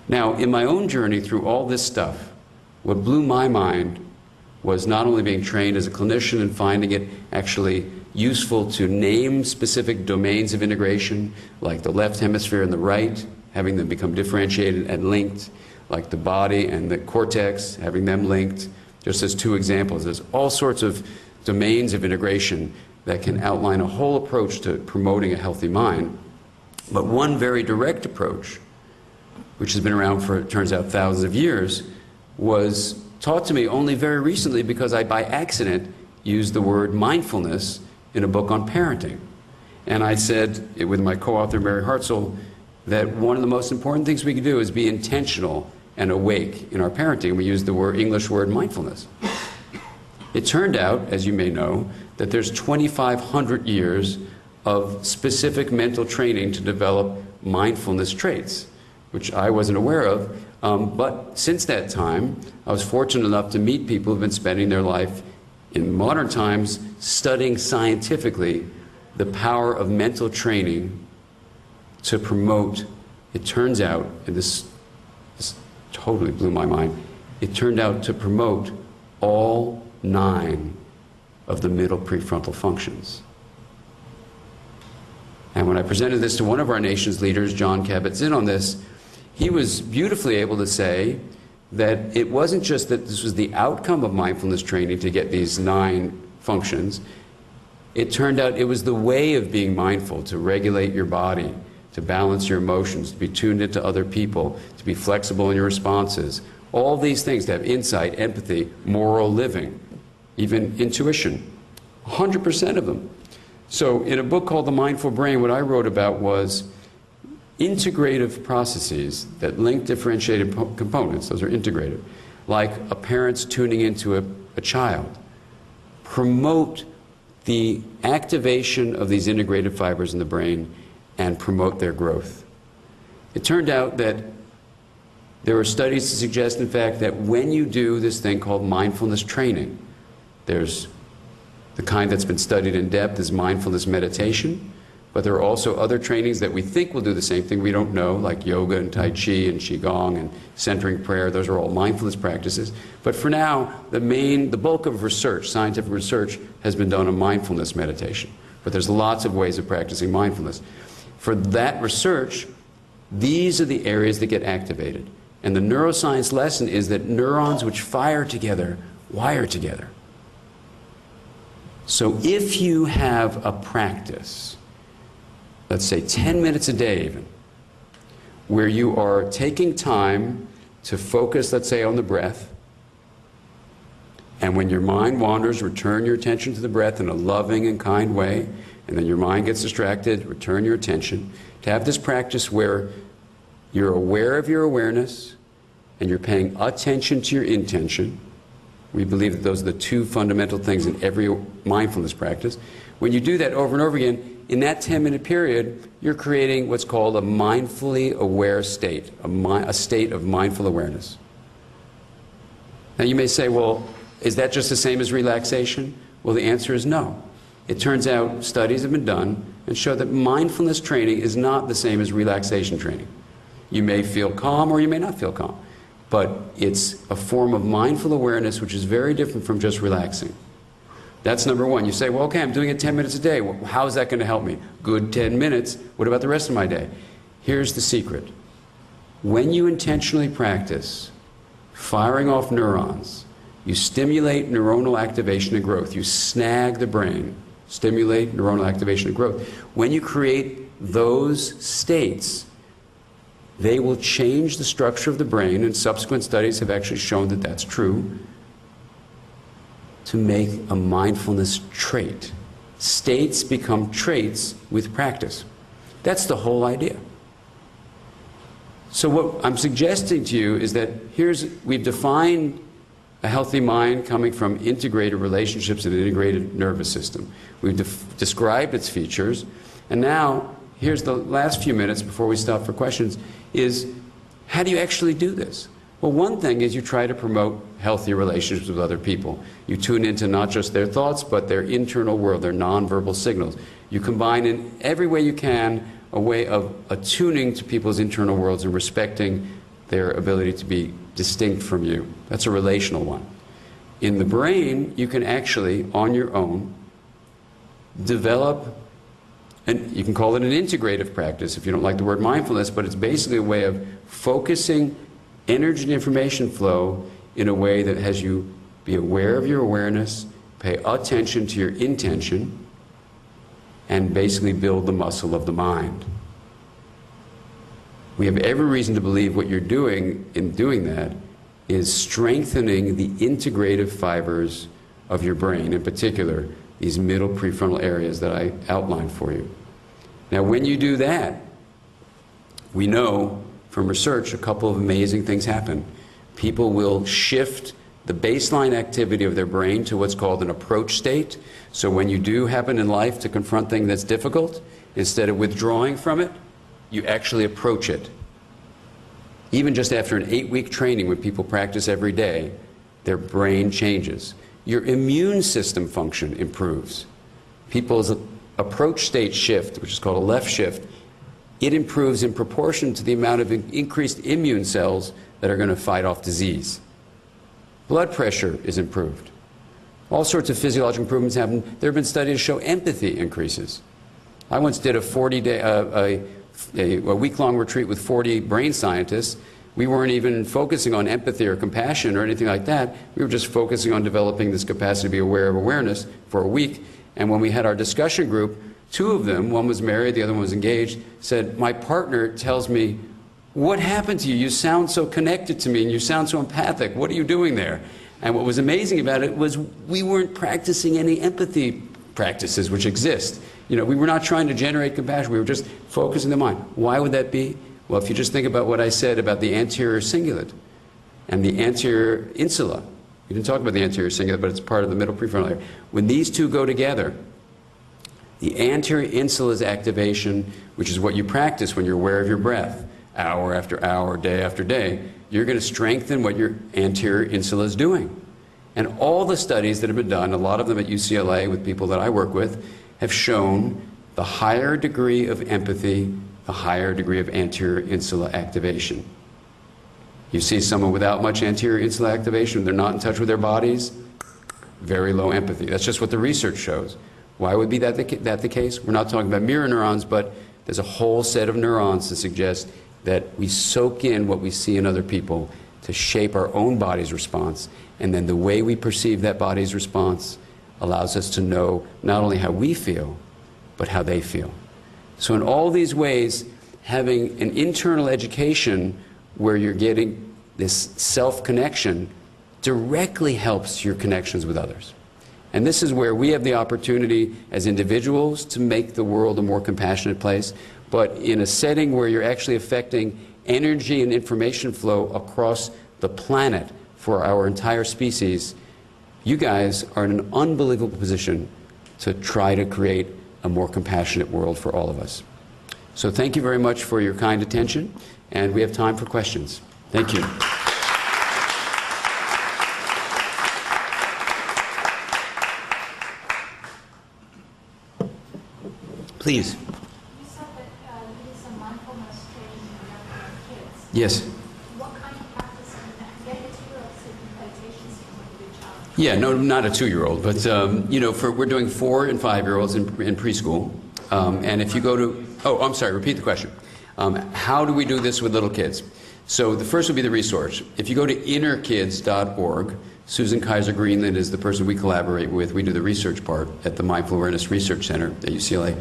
Now, in my own journey through all this stuff, what blew my mind was not only being trained as a clinician and finding it actually useful to name specific domains of integration, like the left hemisphere and the right, having them become differentiated and linked, like the body and the cortex, having them linked, just as two examples. There's all sorts of domains of integration that can outline a whole approach to promoting a healthy mind. But one very direct approach, which has been around for, it turns out, thousands of years, was taught to me only very recently because I, by accident, used the word mindfulness in a book on parenting. And I said, with my co-author Mary Hartzell, that one of the most important things we can do is be intentional and awake in our parenting. We used the English word mindfulness. It turned out, as you may know, that there's 2,500 years of specific mental training to develop mindfulness traits, which I wasn't aware of. But since that time, I was fortunate enough to meet people who've been spending their life in modern times studying scientifically the power of mental training to promote, it turns out, and this totally blew my mind, it turned out to promote all 9 of the middle prefrontal functions. And when I presented this to one of our nation's leaders, John Kabat-Zinn, on this, he was beautifully able to say that it wasn't just that this was the outcome of mindfulness training to get these 9 functions. It turned out it was the way of being mindful, to regulate your body, to balance your emotions, to be tuned into other people, to be flexible in your responses. All these things, to have insight, empathy, moral living, even intuition, 100% of them. So in a book called The Mindful Brain, what I wrote about was integrative processes that link differentiated components, those are integrative, like a parent's tuning into a child, promote the activation of these integrated fibers in the brain and promote their growth. It turned out that there were studies to suggest, in fact, that when you do this thing called mindfulness training, there's the kind that's been studied in depth is mindfulness meditation, but there are also other trainings that we think will do the same thing. We don't know, like yoga and Tai Chi and Qigong and centering prayer. Those are all mindfulness practices. But for now, the bulk of research, scientific research, has been done on mindfulness meditation. But there's lots of ways of practicing mindfulness. For that research, these are the areas that get activated. And the neuroscience lesson is that neurons which fire together wire together. So if you have a practice, let's say 10 minutes a day even, where you are taking time to focus, let's say, on the breath, and when your mind wanders, return your attention to the breath in a loving and kind way, and then your mind gets distracted, return your attention. To have this practice where you're aware of your awareness and you're paying attention to your intention. We believe that those are the 2 fundamental things in every mindfulness practice. When you do that over and over again, in that 10-minute period, you're creating what's called a mindfully aware state, a state of mindful awareness. Now you may say, well, is that just the same as relaxation? Well, the answer is no. It turns out studies have been done and show that mindfulness training is not the same as relaxation training. You may feel calm or you may not feel calm, but it's a form of mindful awareness which is very different from just relaxing. That's number one. You say, well, okay, I'm doing it 10 minutes a day. Well, how is that going to help me? Good 10 minutes. What about the rest of my day? Here's the secret. When you intentionally practice firing off neurons, you stimulate neuronal activation and growth. You snag the brain, stimulate neuronal activation and growth. When you create those states, they will change the structure of the brain, and subsequent studies have actually shown that that's true, to make a mindfulness trait. States become traits with practice. That's the whole idea. So what I'm suggesting to you is that we've defined a healthy mind coming from integrated relationships and an integrated nervous system. We've described its features, and now here's the last few minutes before we stop for questions, is how do you actually do this? Well, one thing is you try to promote healthy relationships with other people. You tune into not just their thoughts, but their internal world, their nonverbal signals. You combine in every way you can a way of attuning to people's internal worlds and respecting their ability to be distinct from you. That's a relational one. In the brain, you can actually, on your own, develop, and you can call it an integrative practice if you don't like the word mindfulness, but it's basically a way of focusing energy and information flow in a way that has you be aware of your awareness, pay attention to your intention, and basically build the muscle of the mind. We have every reason to believe what you're doing in doing that is strengthening the integrative fibers of your brain, in particular, these middle prefrontal areas that I outlined for you. Now, when you do that, we know from research a couple of amazing things happen. People will shift the baseline activity of their brain to what's called an approach state. So when you do happen in life to confront things that's difficult, instead of withdrawing from it, you actually approach it. Even just after an 8-week training when people practice every day, their brain changes. Your immune system function improves. People's approach state shift, which is called a left shift, it improves in proportion to the amount of increased immune cells that are going to fight off disease. Blood pressure is improved. All sorts of physiological improvements happen. There have been studies that show empathy increases. I once did a week-long retreat with 40 brain scientists. We weren't even focusing on empathy or compassion or anything like that. We were just focusing on developing this capacity to be aware of awareness for a week. And when we had our discussion group, 2 of them, one was married, the other one was engaged, said, "My partner tells me, 'What happened to you? You sound so connected to me and you sound so empathic. What are you doing there?'" And what was amazing about it was we weren't practicing any empathy practices which exist. You know, we were not trying to generate compassion. We were just focusing the mind. Why would that be? Well, if you just think about what I said about the anterior cingulate and the anterior insula. We didn't talk about the anterior cingulate, but it's part of the middle prefrontal area. When these two go together, the anterior insula's activation, which is what you practice when you're aware of your breath, hour after hour, day after day, you're going to strengthen what your anterior insula is doing. And all the studies that have been done, a lot of them at UCLA with people that I work with, have shown the higher degree of empathy, the higher degree of anterior insula activation. You see someone without much anterior insula activation, they're not in touch with their bodies, very low empathy. That's just what the research shows. Why would be that the case? We're not talking about mirror neurons, but there's a whole set of neurons that suggest that we soak in what we see in other people to shape our own body's response, and then the way we perceive that body's response allows us to know not only how we feel, but how they feel. So in all these ways, having an internal education where you're getting this self-connection directly helps your connections with others. And this is where we have the opportunity as individuals to make the world a more compassionate place, but in a setting where you're actually affecting energy and information flow across the planet for our entire species, you guys are in an unbelievable position to try to create a more compassionate world for all of us. So thank you very much for your kind attention, and we have time for questions. Thank you. Please. You said that you did some mindfulness training for kids. Yes. What kind of practice are you getting a 2-year-old to do meditations with your child? Yeah, no, not a 2-year-old, but you know, we're doing 4- and 5-year-olds in preschool, and if you go to, oh, I'm sorry, repeat the question. How do we do this with little kids? So the first would be the resource. If you go to innerkids.org, Susan Kaiser Greenland is the person we collaborate with. We do the research part at the Mindful Awareness Research Center at UCLA.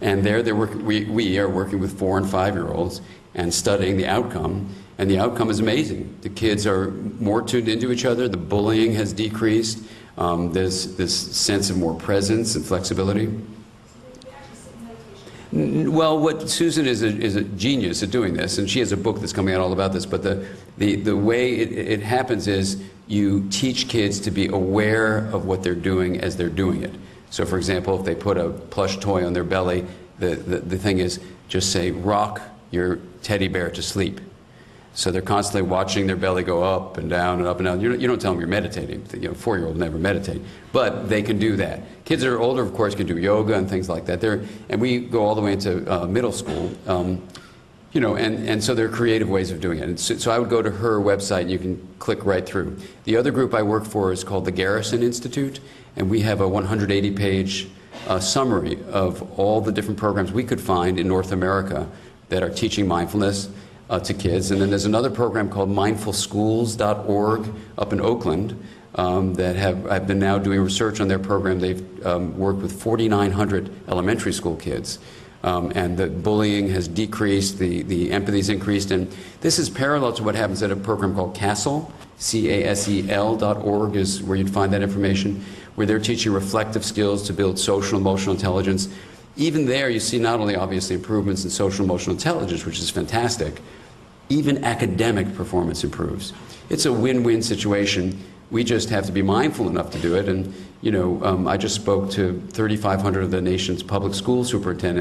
And there we are working with 4- and 5-year-olds and studying the outcome. And the outcome is amazing. The kids are more tuned into each other. The bullying has decreased. There's this sense of more presence and flexibility. Well, what Susan is a genius at doing this, and she has a book that's coming out all about this, but the way it happens is you teach kids to be aware of what they're doing as they're doing it. So, for example, if they put a plush toy on their belly, the thing is just say, rock your teddy bear to sleep. So they're constantly watching their belly go up and down and up and down. You don't tell them you're meditating. You know, 4-year-olds never meditate. But they can do that. Kids that are older, of course, can do yoga and things like that. And we go all the way into middle school. You know, and so there are creative ways of doing it. And so I would go to her website, and you can click right through. The other group I work for is called the Garrison Institute, and we have a 180-page summary of all the different programs we could find in North America that are teaching mindfulness to kids. And then there's another program called mindfulschools.org up in Oakland that have been now doing research on their program. They've worked with 4,900 elementary school kids. And the bullying has decreased, the empathy's increased, and this is parallel to what happens at a program called CASEL, CASEL.org is where you'd find that information, where they're teaching reflective skills to build social emotional intelligence. Even there, you see not only obviously improvements in social emotional intelligence, which is fantastic, even academic performance improves. It's a win-win situation. We just have to be mindful enough to do it. And, you know, I just spoke to 3,500 of the nation's public school superintendents.